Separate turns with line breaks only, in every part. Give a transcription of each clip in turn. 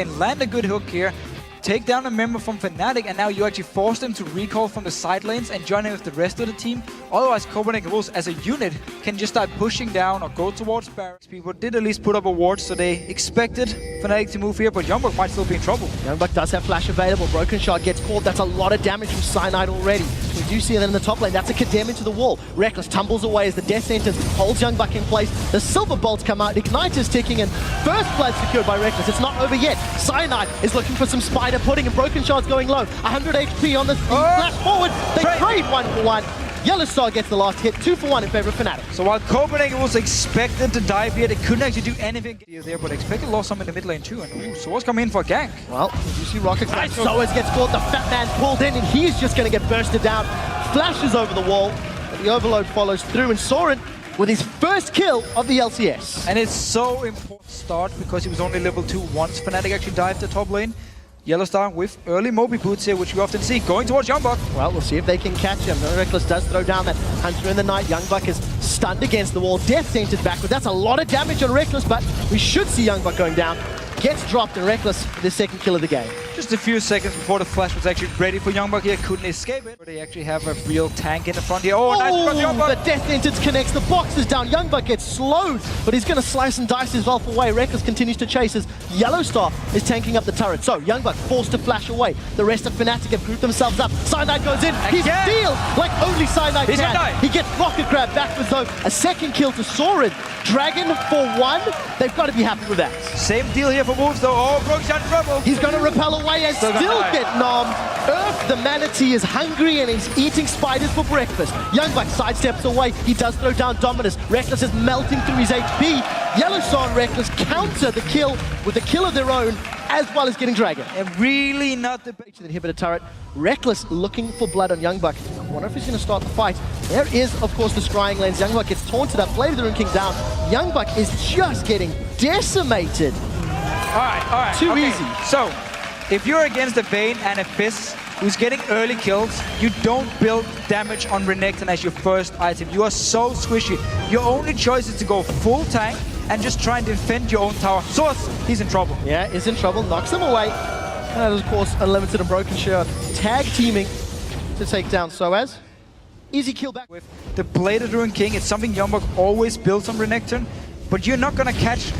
And land a good hook here, take down a member from Fnatic, and now you actually force them to recall from the side lanes and join in with the rest of the team. Otherwise, Copenhagen Wolves as a unit can just start pushing down or go towards barracks. People did at least put up a ward, so they expected Fnatic to move here, but Youngbuck might still be in trouble.
Youngbuck does have flash available. Broken Shard gets caught. That's a lot of damage from Cyanide already. We do see that in the top lane. That's a condemn into the wall. Reckless tumbles away as the Death Sentence holds Youngbuck in place. The Silver Bolts come out. Ignite is ticking, and first blood secured by Reckless. It's not over yet. Cyanide is looking for some spider pudding, and Broken Shard's going low. 100 HP on the flash forward. They trade 1-for-1. Yellow Star gets the last hit, 2-for-1 in favor of Fnatic.
So while Copenhagen was expected to dive here, they couldn't actually do anything there, but expected lost some in the mid lane too. And Soa's coming in for a gank.
Well, you see Rocket Flash. Soaz gets caught, the fat man pulled in, and he's just going to get bursted down. Flashes over the wall, but the overload follows through, and Soren with his first kill of the LCS.
And it's so important to start because he was only level 2 once Fnatic actually dived the top lane. Yellow Star with early Moby boots here, which we often see, going towards Youngbuck.
Well, we'll see if they can catch him. Reckless does throw down that Hunter in the Night. Youngbuck is stunned against the wall. Death Sentence backward. That's a lot of damage on Reckless, but we should see Youngbuck going down. Gets dropped, and Reckless for the second kill of the game.
Just a few seconds before the flash was actually ready for Youngbuck here, couldn't escape it. They actually have a real tank in the front here. Oh, nice from Youngbuck!
The Death Sentence connects, the box is down. Youngbuck gets slowed, but he's going to slice and dice himself away. Reckless continues to chase as Yellow Star is tanking up the turret. So Youngbuck forced to flash away. The rest of Fnatic have grouped themselves up. Cyanide goes in. He steals like only Cyanide can. He gets rocket grab backwards though. A second kill to Soren. Dragon for 1. They've got to be happy with that.
Same deal here for Wolves though. Oh, Broken Shard in trouble.
He's going to repel away and still get nommed. Earth, the manatee, is hungry and he's eating spiders for breakfast. Youngbuck sidesteps away. He does throw down Dominus. Reckless is melting through his HP. Yellow Star and Reckless counter the kill with a kill of their own, as well as getting Dragon.
And really not the big
inhibitor turret. Reckless looking for blood on Youngbuck. I wonder if he's going to start the fight. There is, of course, the scrying lens. Youngbuck gets taunted up. Blade of the Rune King down. Youngbuck is just getting decimated.
All right.
Too easy.
So, if you're against a Vayne and a Fizz who's getting early kills, you don't build damage on Renekton as your first item. You are so squishy. Your only choice is to go full tank and just try and defend your own tower. So he's in trouble.
Yeah, he's in trouble. Knocks him away. And of course, Unlimited and Broken Shard tag teaming to take down Soaz. Easy kill back.
With the Blade of the Rune King, it's something Youngbuck always builds on Renekton, but you're not going to catch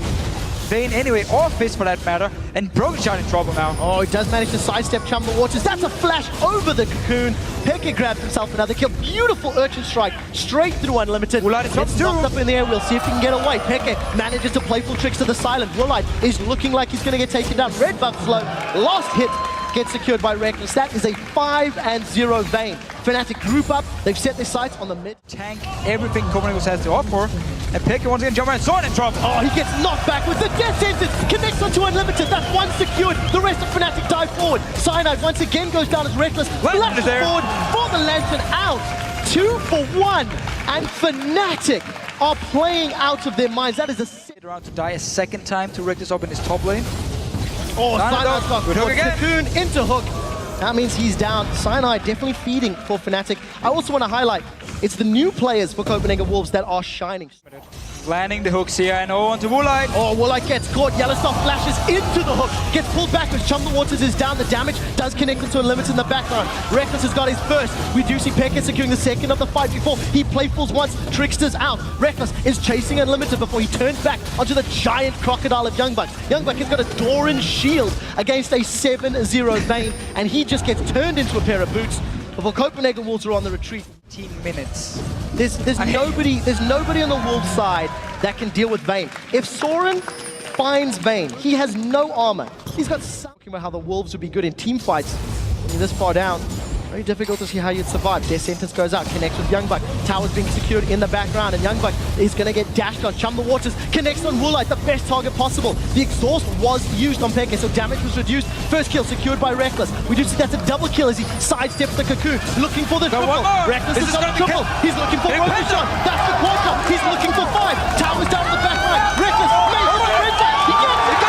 Vayne anyway, or Fizz for that matter, and Broken Shard in trouble now.
Oh, he does manage to sidestep Chum the Waters. That's a flash over the cocoon. Peke grabs himself another kill. Beautiful Urchin Strike straight through Unlimited.
Woolite
gets knocked up in the air. We'll see if he can get away. Peke manages to playful tricks to the silent. Woolite is looking like he's going to get taken down. Red buff slow. Last hit gets secured by Reckless. That is a 5-0 Vayne. Fnatic group up. They've set their sights on the mid.
Tank everything Copenhagen has to offer. And Peke once again jump around. Sword in trouble.
Oh, he gets knocked back with the Death Sentence. Connects onto Unlimited. That's one secured. The rest of Fnatic dive forward. Cyanide once again goes down as Reckless. Flashes forward for the Lantern out. 2-for-1. And Fnatic are playing out of their minds. That is a
around to die a second time to Reckless up in his top lane.
Oh, Cyanide's got
good hook again.
Cocoon into hook. That means he's down. Cyanide definitely feeding for Fnatic. I also want to highlight, it's the new players for Copenhagen Wolves that are shining.
Landing the hooks here, and onto Woolite.
Oh, Woolite gets caught. Yellowstar flashes into the hook. Gets pulled backwards. Chum the Waters is down. The damage does connect into Unlimited in the background. Reckless has got his first. We do see Peke securing the second of the fight before he playfuls once. Trickster's out. Reckless is chasing Unlimited before he turns back onto the giant crocodile of Youngbuck. Youngbuck has got a Doran shield against a 7-0 Vayne, and he just gets turned into a pair of boots before Copenhagen Wolves are on the retreat.
15 minutes.
There's nobody on the Wolves side that can deal with Vayne. If Soren finds Vayne, he has no armor. He's got talking about how the Wolves would be good in team fights. When you're this far down, very difficult to see how you'd survive. Death Sentence goes out, connects with Youngbuck. Tower's being secured in the background, and Youngbuck is going to get dashed on. Chum the Waters connects on Woolite, the best target possible. The exhaust was used on Peke, so damage was reduced. First kill secured by Reckless. We do see that's a double kill as he sidesteps the cocoon, looking for the triple. Reckless has got a triple. He's looking for Broken Shard. That's the quadra. He's looking for 5. Tower's down in the background. Reckless makes the penta. He gets it.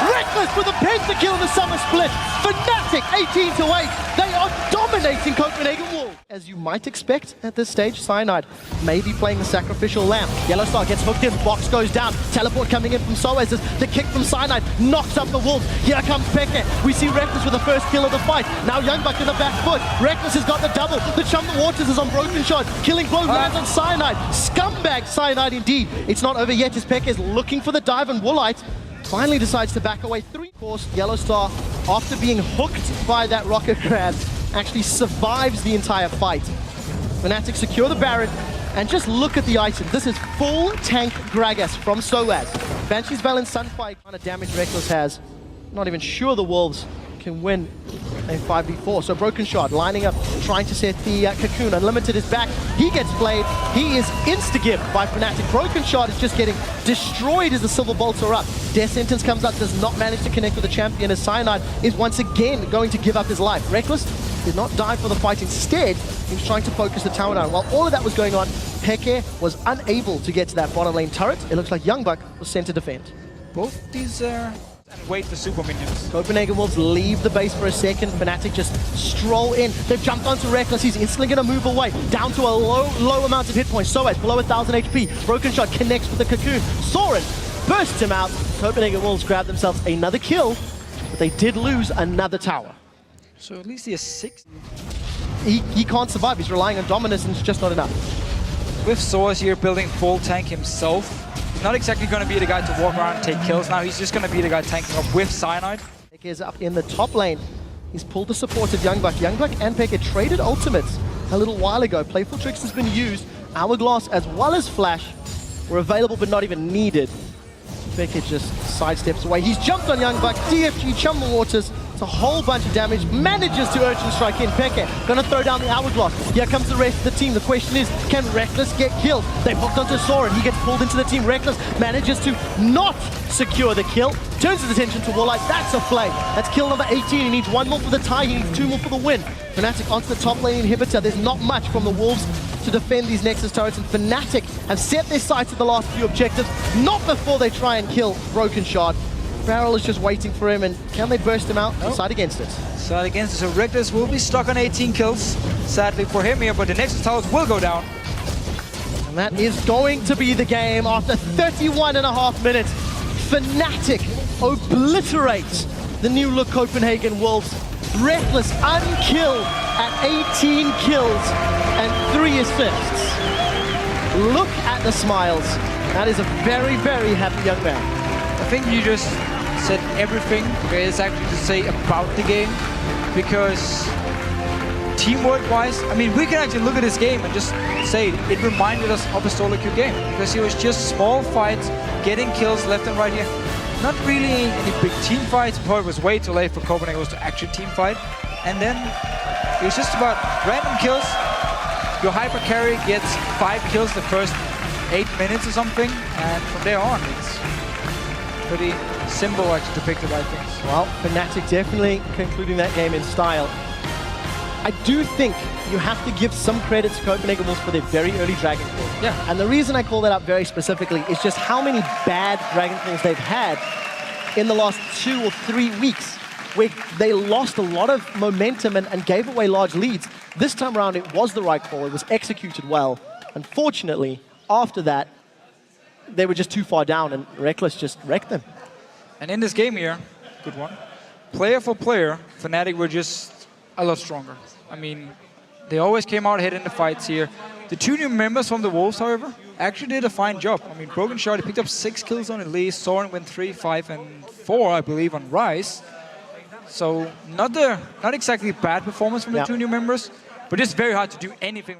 Reckless with a penta kill in the summer split. Fnatic 18-8. They are dominating Copenhagen Wolves. As you might expect at this stage, Cyanide may be playing the sacrificial lamb. Yellow Star gets hooked in, box goes down, teleport coming in from Soaz. The kick from Cyanide knocks up the Wolves. Here comes Peke. We see Reckless with the first kill of the fight. Now Youngbuck in the back foot. Reckless has got the double. The Chum the Waters is on broken shot. Killing blow lands on Cyanide. Scumbag Cyanide indeed. It's not over yet as Peke is looking for the dive, and Woolite finally decides to back away. Of course, Yellow Star, after being hooked by that rocket grab, actually survives the entire fight. Fnatic secure the Baron, and just look at the item. This is full tank Gragas from Soaz. Banshee's Bell and Sunfire kind of damage Reckless has. Not even sure the Wolves can win a 5v4. So Broken Shot lining up, trying to set the Cocoon. Unlimited is back. He gets played. He is insta-gibbed by Fnatic. Broken Shot is just getting destroyed as the Silver Bolts are up. Death Sentence comes up, does not manage to connect with the champion, as Cyanide is once again going to give up his life. Reckless did not die for the fight. Instead, he was trying to focus the tower down. While all of that was going on, Peke was unable to get to that bottom lane turret. It looks like Youngbuck was sent to defend.
Both these and wait for super minions.
Copenhagen Wolves leave the base for a second. Fnatic just stroll in. They've jumped onto Reckless. He's instantly going to move away. Down to a low amount of hit points. Soaz below 1,000 HP. Broken Shot connects with the Cocoon. Soren bursts him out. Copenhagen Wolves grab themselves another kill, but they did lose another tower.
So at least he has 6.
He can't survive. He's relying on dominance, and it's just not enough.
With Soaz here building full tank himself, not exactly going to be the guy to walk around and take kills. Now he's just going to be the guy tanking up with Cyanide.
Peke is up in the top lane. He's pulled the support of Youngbuck. Youngbuck and Peke traded ultimates a little while ago. Playful Tricks has been used. Hourglass as well as Flash were available but not even needed. Peke just sidesteps away. He's jumped on Youngbuck. DFG Chum the Waters. It's a whole bunch of damage. Manages to Urchin Strike in. Peke gonna throw down the Hourglass. Here comes the rest of the team. The question is, can Reckless get killed? They've hooked onto Soren. He gets pulled into the team. Reckless manages to not secure the kill. Turns his attention to Woolite. That's a flame. That's kill number 18. He needs 1 more for the tie. He needs 2 more for the win. Fnatic onto the top lane inhibitor. There's not much from the Wolves to defend these Nexus turrets, and Fnatic have set their sights at the last few objectives. Not before they try and kill Broken Shot. Barrel is just waiting for him, and can they burst him out? Nope. Side against it.
Side against it. So Reckless will be stuck on 18 kills, sadly for him here, but the Nexus towers will go down.
And that is going to be the game after 31.5 minutes. Fnatic obliterates the new look Copenhagen Wolves. Reckless unkilled at 18 kills and 3 assists. Look at the smiles. That is a very, very happy young man.
I think you just said everything there is actually to say about the game, because teamwork-wise, I mean, we can actually look at this game and just say it reminded us of a solo queue game, because it was just small fights, getting kills left and right here. Not really any big team fights. Probably it was way too late for Copenhagen to actually team fight. And then it was just about random kills. Your hyper carry gets 5 kills the first 8 minutes or something, and from there on, it's pretty simple actually to pick the right things.
Well, Fnatic definitely concluding that game in style. I do think you have to give some credit to Copenhagen Wolves for their very early Dragon Claw.
Yeah.
And the reason I call that up very specifically is just how many bad Dragon Claws they've had in the last 2 or 3 weeks, where they lost a lot of momentum and gave away large leads. This time around, it was the right call. It was executed well. Unfortunately, after that, they were just too far down, and Reckless just wrecked them.
And in this game here, good one, player for player, Fnatic were just a lot stronger. I mean, they always came out ahead in the fights here. The 2 new members from the Wolves, however, actually did a fine job. I mean, Broken Shot, he picked up 6 kills on Elise. Soren went 3, 5, and 4, I believe, on Rise. So not exactly bad performance from the 2 new members, but just very hard to do anything.